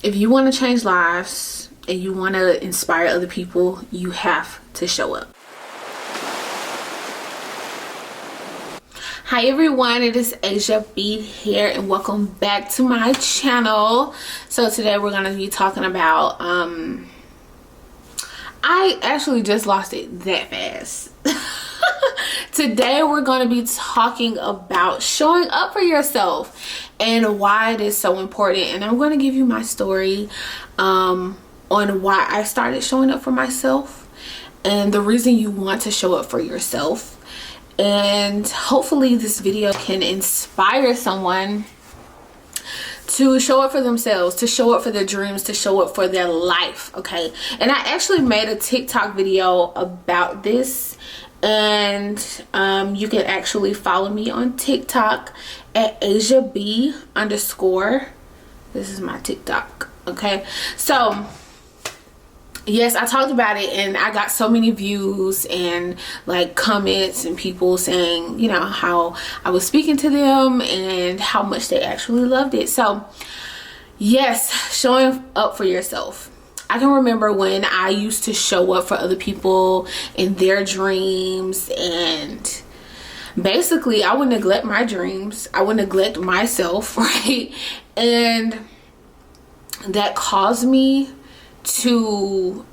If you want to change lives and you want to inspire other people, you have to show up. Hi everyone, it is Asia B here and welcome back to my channel. So today we're going to be talking about I actually just lost it that fast. Today we're going to be talking about showing up for yourself and why it is so important, and I'm going to give you my story on why I started showing up for myself and the reason you want to show up for yourself. And hopefully this video can inspire someone to show up for themselves, to show up for their dreams, to show up for their life. Okay, and I actually made a TikTok video about this, and you can actually follow me on TikTok at AsiaB_. This is my TikTok. Okay, so yes, I talked about it and I got so many views and like comments and people saying, you know, how I was speaking to them and how much they actually loved it. So yes, showing up for yourself. I can remember when I used to show up for other people in their dreams, and basically I would neglect my dreams. I would neglect myself, right? And that caused me to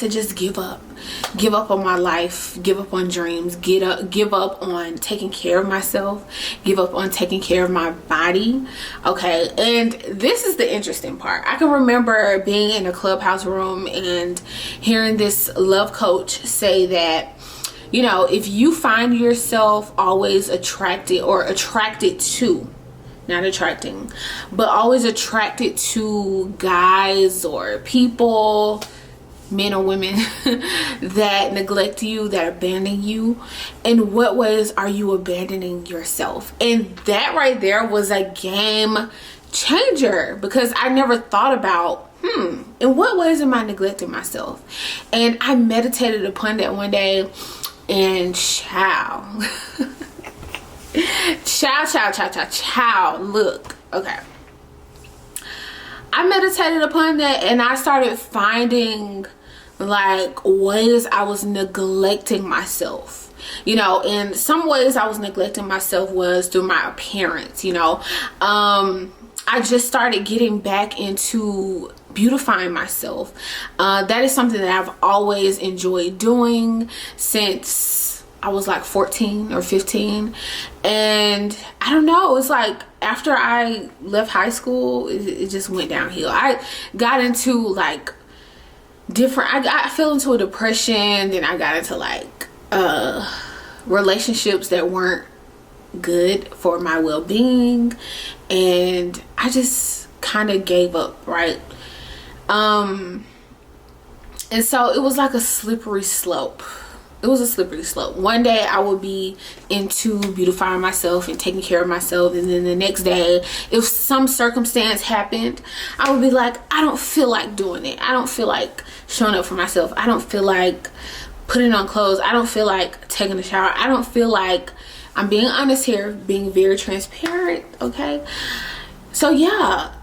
just give up on my life, give up on dreams, give up on taking care of myself, give up on taking care of my body. Okay, and this is the interesting part. I can remember being in a clubhouse room and hearing this love coach say that, you know, if you find yourself always attracted to, not attracting, but always attracted to guys or people, men or women, that neglect you, that abandon you, in what ways are you abandoning yourself? And that right there was a game changer, because I never thought about, in what ways am I neglecting myself? And I meditated upon that one day, and child. Child, look, okay, I meditated upon that and I started finding like ways I was neglecting myself. You know, in some ways I was neglecting myself was through my appearance. You know, I just started getting back into beautifying myself. That is something that I've always enjoyed doing since I was like 14 or 15, and I don't know, it's like after I left high school, it just went downhill. I got into like I fell into a depression, then I got into like relationships that weren't good for my well-being, and I just kind of gave up, right? And so it was like a slippery slope. It was a slippery slope. One day I would be into beautifying myself and taking care of myself, and then the next day, if some circumstance happened, I would be like, I don't feel like doing it. I don't feel like showing up for myself. I don't feel like putting on clothes. I don't feel like taking a shower. I don't feel like, I'm being honest here, being very transparent, okay? So yeah,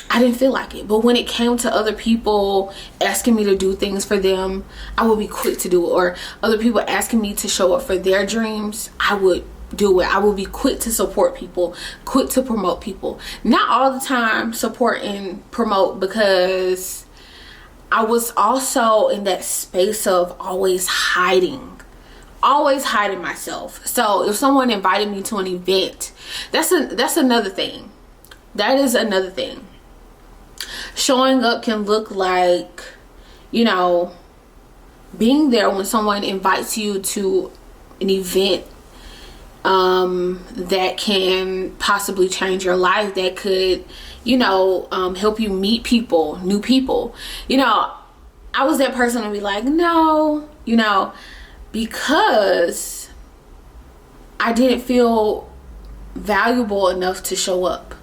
I didn't feel like it. But when it came to other people asking me to do things for them, I would be quick to do it. Or other people asking me to show up for their dreams, I would do it. I would be quick to support people, quick to promote people. Not all the time support and promote, because I was also in that space of always hiding myself. So if someone invited me to an event, that's another thing. That is another thing. Showing up can look like, you know, being there when someone invites you to an event that can possibly change your life, that could, you know, help you meet people, new people. You know, I was that person to be like, no, you know, because I didn't feel valuable enough to show up.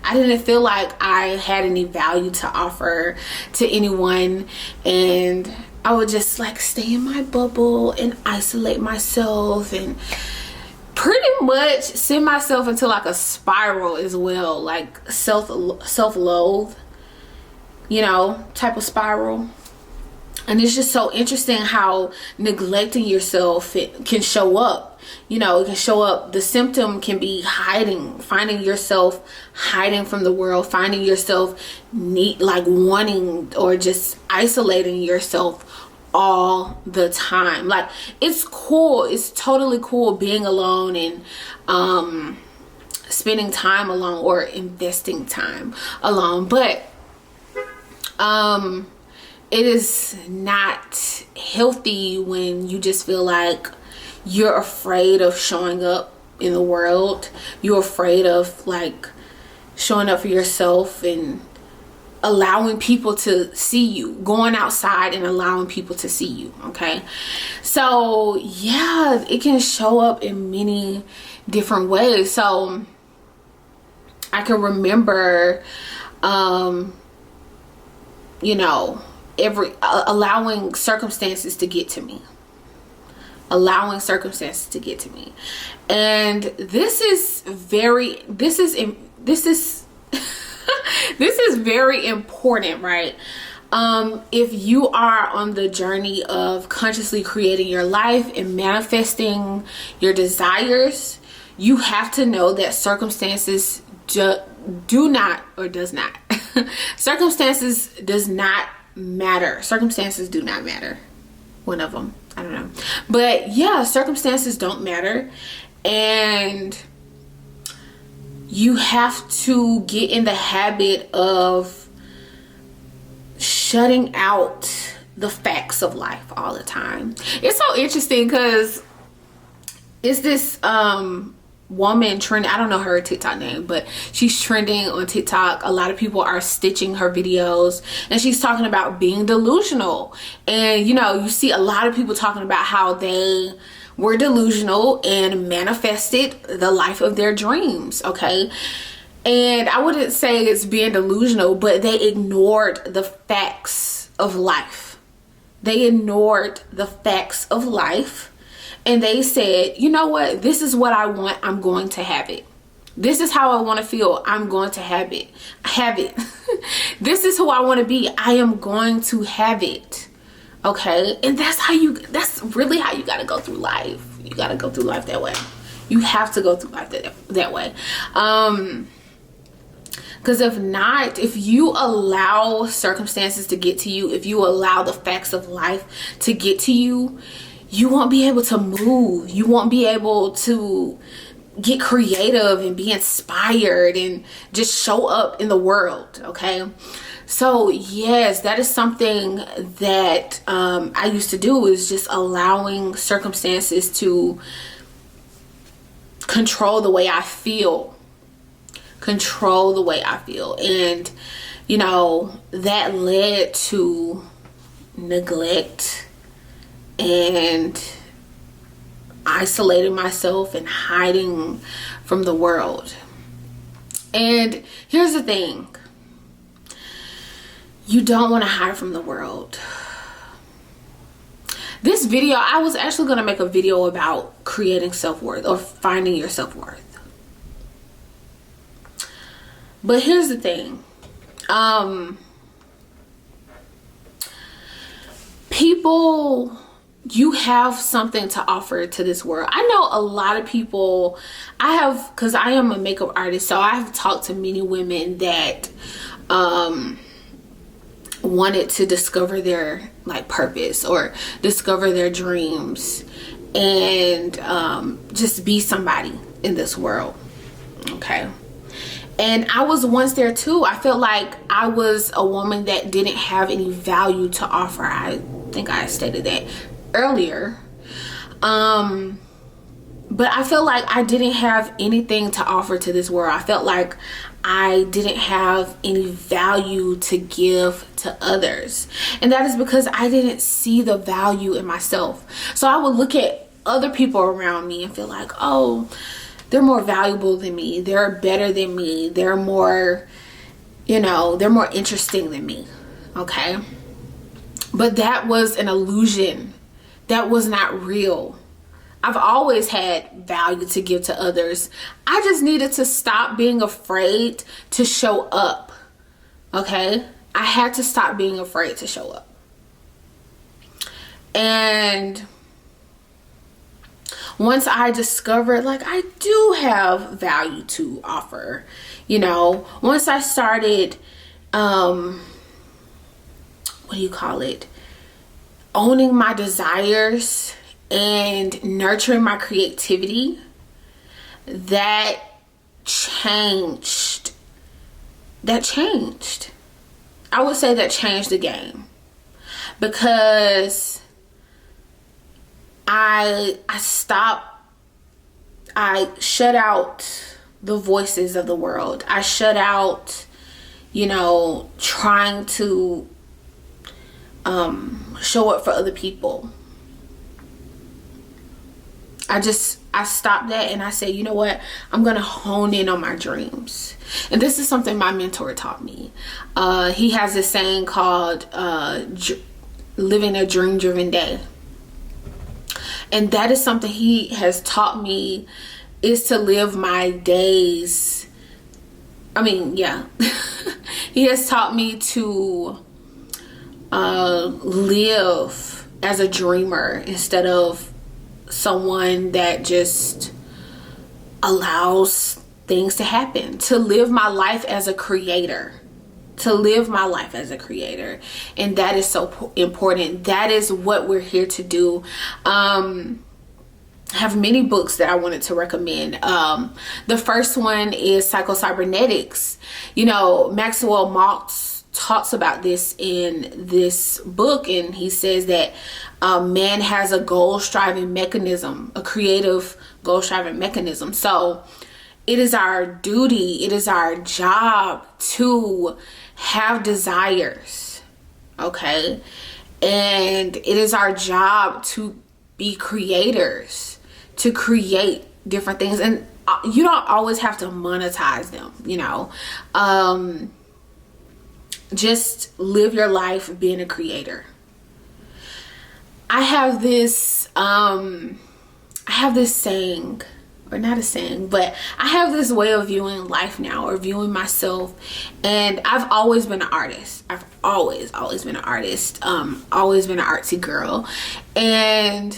I didn't feel like I had any value to offer to anyone, and I would just like stay in my bubble and isolate myself and pretty much send myself into like a spiral as well, like self-loathe, you know, type of spiral. And it's just so interesting how neglecting yourself can show up. You know, it can show up, the symptom can be hiding, finding yourself hiding from the world, finding yourself like wanting or just isolating yourself all the time. Like, it's cool, it's totally cool being alone and spending time alone or investing time alone, but it is not healthy when you just feel like you're afraid of showing up in the world. You're afraid of like showing up for yourself and allowing people to see you, going outside and allowing people to see you. Okay, so yeah, it can show up in many different ways. So I can remember you know, allowing circumstances to get to me, and this is very important, right? If you are on the journey of consciously creating your life and manifesting your desires, you have to know that circumstances do not circumstances does not matter. Circumstances do not matter. One of them, I don't know, but yeah, circumstances don't matter, and you have to get in the habit of shutting out the facts of life all the time. It's so interesting because it's this woman trending, I don't know her TikTok name, but she's trending on TikTok. A lot of people are stitching her videos, and she's talking about being delusional. And you know, you see a lot of people talking about how they were delusional and manifested the life of their dreams. Okay, and I wouldn't say it's being delusional, but they ignored the facts of life. They ignored the facts of life. And they said, you know what? This is what I want. I'm going to have it. This is how I want to feel. I'm going to have it. This is who I want to be. I am going to have it. Okay. And that's really how you got to go through life. You got to go through life that way. You have to go through life that way. Because if not, if you allow circumstances to get to you, if you allow the facts of life to get to you, you won't be able to move. You won't be able to get creative and be inspired and just show up in the world. Okay, so yes, that is something that I used to do, is just allowing circumstances to control the way I feel. And you know, that led to neglect and isolating myself and hiding from the world. And here's the thing, you don't want to hide from the world. This video, I was actually going to make a video about creating self-worth or finding your self-worth. But here's the thing, people, you have something to offer to this world. I know a lot of people, because I am a makeup artist, so I have talked to many women that wanted to discover their like purpose or discover their dreams and just be somebody in this world. Okay. And I was once there too. I felt like I was a woman that didn't have any value to offer. I think I stated that earlier. But I felt like I didn't have anything to offer to this world. I felt like I didn't have any value to give to others. And that is because I didn't see the value in myself. So I would look at other people around me and feel like, oh, they're more valuable than me. They're better than me. They're more, you know, they're more interesting than me. Okay. But that was an illusion. That was not real. I've always had value to give to others. I just needed to stop being afraid to show up. Okay? I had to stop being afraid to show up. And once I discovered, like, I do have value to offer, you know, once I started, what do you call it? Owning my desires and nurturing my creativity, that changed. I would say that changed the game, because I shut out the voices of the world. I shut out, you know, trying to show up for other people. I stopped that and I said, you know what? I'm going to hone in on my dreams. And this is something my mentor taught me. He has this saying called living a dream-driven day. And that is something he has taught me, is to live my days. He has taught me to live as a dreamer instead of someone that just allows things to happen. To live my life as a creator. And that is so important. That is what we're here to do. I have many books that I wanted to recommend. The first one is Psycho-Cybernetics. You know, Maxwell Maltz talks about this in this book, and he says that man has a goal-striving mechanism, a creative goal-striving mechanism. So it is our duty, it is our job to have desires, okay? And it is our job to be creators, to create different things. And you don't always have to monetize them, you know. Just live your life being a creator. I have this saying, or not a saying, but I have this way of viewing life now, or viewing myself. And I've always been an artist. I've always been an artist. Always been an artsy girl. And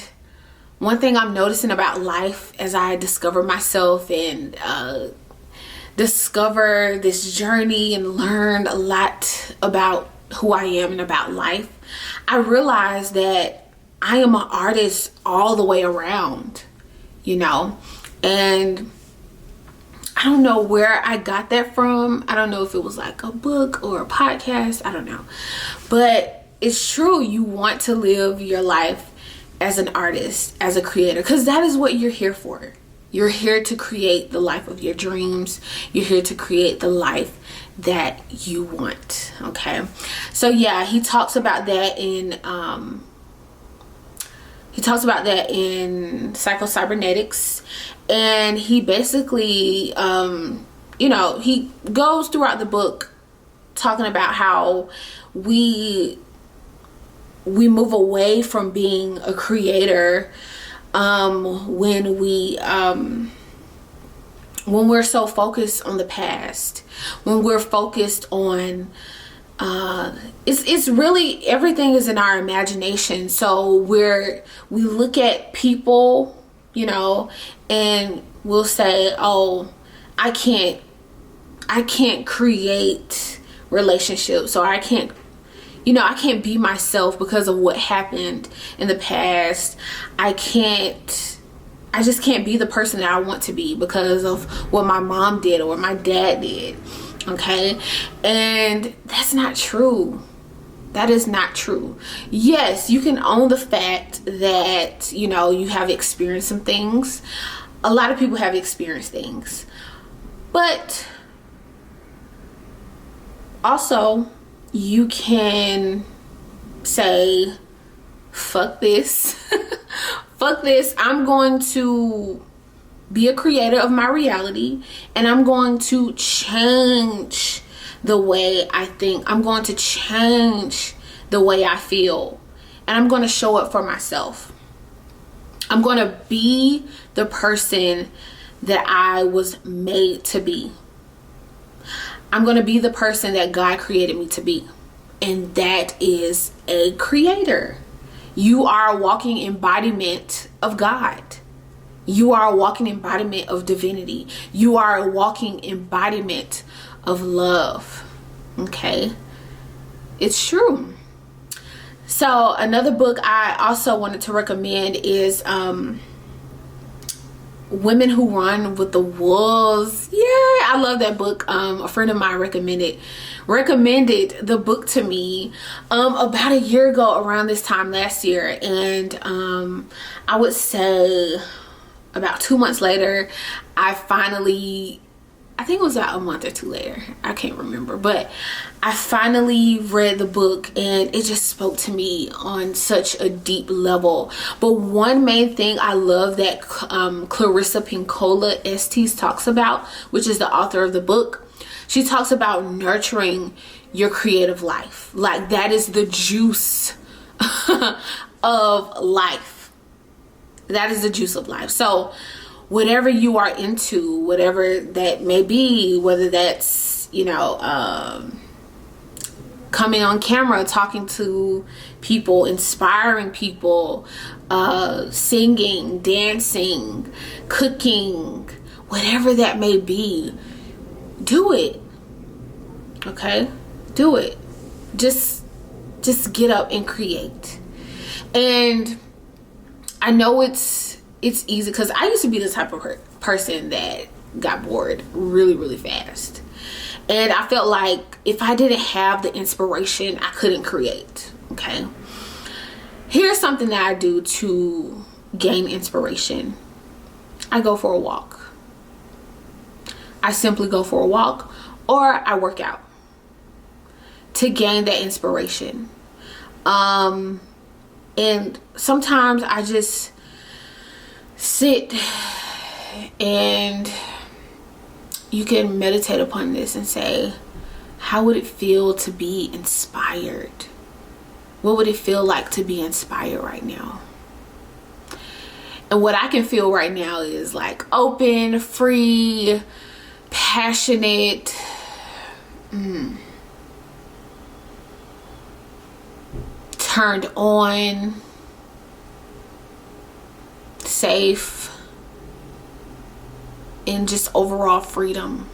one thing I'm noticing about life as I discover myself and discover this journey and learn a lot about who I am and about life, I realized that I am an artist all the way around, you know. And I don't know where I got that from. I don't know if it was like a book or a podcast. I don't know. But it's true. You want to live your life as an artist, as a creator, because that is what you're here for. You're here to create the life of your dreams. You're here to create the life that you want. Okay. So yeah, he talks about that in Psycho-Cybernetics. And he basically, you know, he goes throughout the book talking about how we move away from being a creator when we're so focused on the past, when we're focused on it's really, everything is in our imagination. So we look at people, you know, and we'll say, oh, I can't create relationships, or I can't be myself because of what happened in the past. I just can't be the person that I want to be because of what my mom did or what my dad did. Okay. And that's not true. That is not true. Yes, you can own the fact that, you know, you have experienced some things. A lot of people have experienced things. But also, you can say, fuck this. Fuck this. I'm going to be a creator of my reality, and I'm going to change the way I think. I'm going to change the way I feel, and I'm going to show up for myself. I'm going to be the person that I was made to be. I'm going to be the person that God created me to be. And that is a creator. You are a walking embodiment of God. You are a walking embodiment of divinity. You are a walking embodiment of love. Okay? It's true. So another book I also wanted to recommend is Women Who Run with the Wolves. Yeah, I love that book. A friend of mine recommended the book to me about a year ago, around this time last year, and I would say about 2 months later, I think it was about a month or two later, I can't remember, but I finally read the book, and it just spoke to me on such a deep level. But one main thing I love that Clarissa Pinkola Estes talks about, which is the author of the book, she talks about nurturing your creative life. Like, that is the juice of life. That is the juice of life. So whatever you are into, whatever that may be, whether that's, you know, coming on camera, talking to people, inspiring people, singing, dancing, cooking, whatever that may be, do it. Okay? Do it. Just get up and create. And I know it's easy, because I used to be the type of person that got bored really, really fast. And I felt like if I didn't have the inspiration, I couldn't create. Okay. Here's something that I do to gain inspiration. I go for a walk. I simply go for a walk, or I work out to gain that inspiration. And sometimes I just sit, and you can meditate upon this and say, how would it feel to be inspired? What would it feel like to be inspired right now? And what I can feel right now is like open, free, passionate, turned on, safe, and just overall freedom,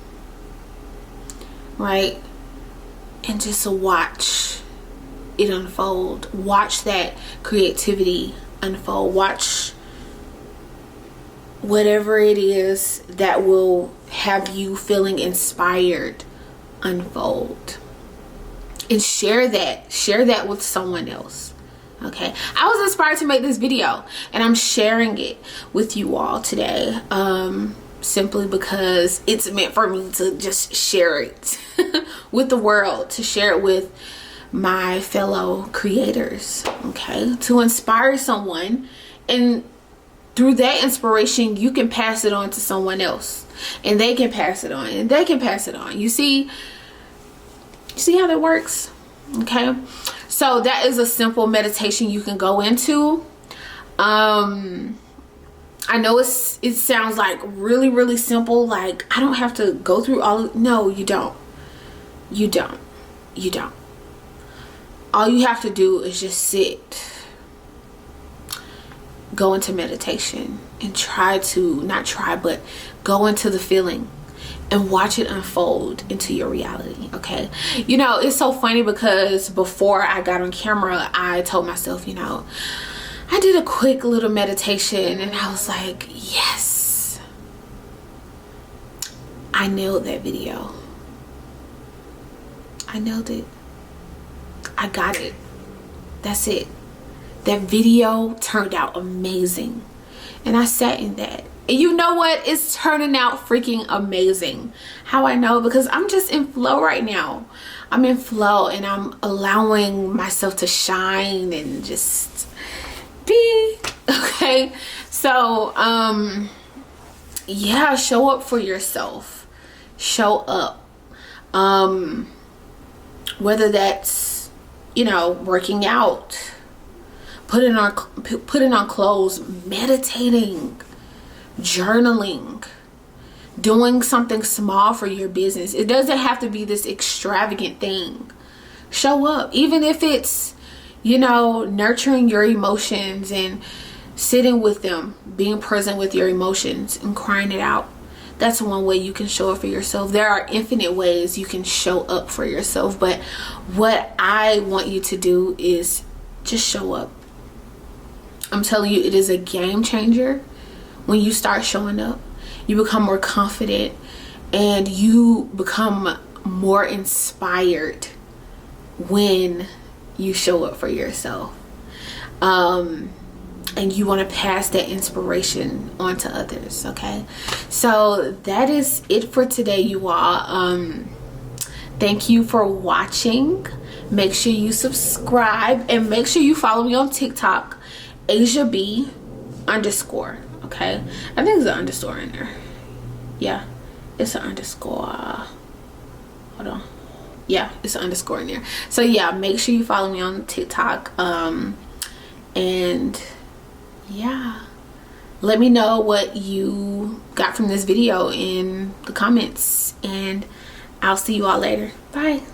right? And just watch it unfold. Watch that creativity unfold. Watch whatever it is that will have you feeling inspired unfold. And share that with someone else. Okay, I was inspired to make this video, and I'm sharing it with you all today, simply because it's meant for me to just share it with the world, to share it with my fellow creators, okay, to inspire someone, and through that inspiration you can pass it on to someone else, and they can pass it on, and they can pass it on. You see how that works? Okay, so that is a simple meditation you can go into. I know it sounds like really, really simple, like I don't have to go through all of, no, you don't. All you have to do is just sit, go into meditation, and but go into the feeling and watch it unfold into your reality. Okay, you know, it's so funny because before I got on camera, I told myself, you know, I did a quick little meditation, and I was like, yes, I nailed that video. I nailed it. I got it. That's it. That video turned out amazing, and I sat in that. And you know what? It's turning out freaking amazing. How I know? Because I'm just in flow right now. I'm in flow, and I'm allowing myself to shine and just be. Okay. So, yeah, show up for yourself. Show up. Whether that's, you know, working out, putting on clothes, meditating, journaling, doing something small for your business. It doesn't have to be this extravagant thing. Show up, even if it's, you know, nurturing your emotions and sitting with them, being present with your emotions and crying it out. That's one way you can show up for yourself. There are infinite ways you can show up for yourself, but what I want you to do is just show up. I'm telling you, it is a game changer when you start showing up. You become more confident and you become more inspired when you show up for yourself. And you want to pass that inspiration on to others. Okay, so that is it for today, you all. Thank you for watching. Make sure you subscribe and make sure you follow me on TikTok, AsiaB_. Okay, I think there's an underscore in there. Yeah, it's an underscore. Hold on. Yeah, it's an underscore in there. So yeah, make sure you follow me on TikTok. And yeah, let me know what you got from this video in the comments, and I'll see you all later. Bye.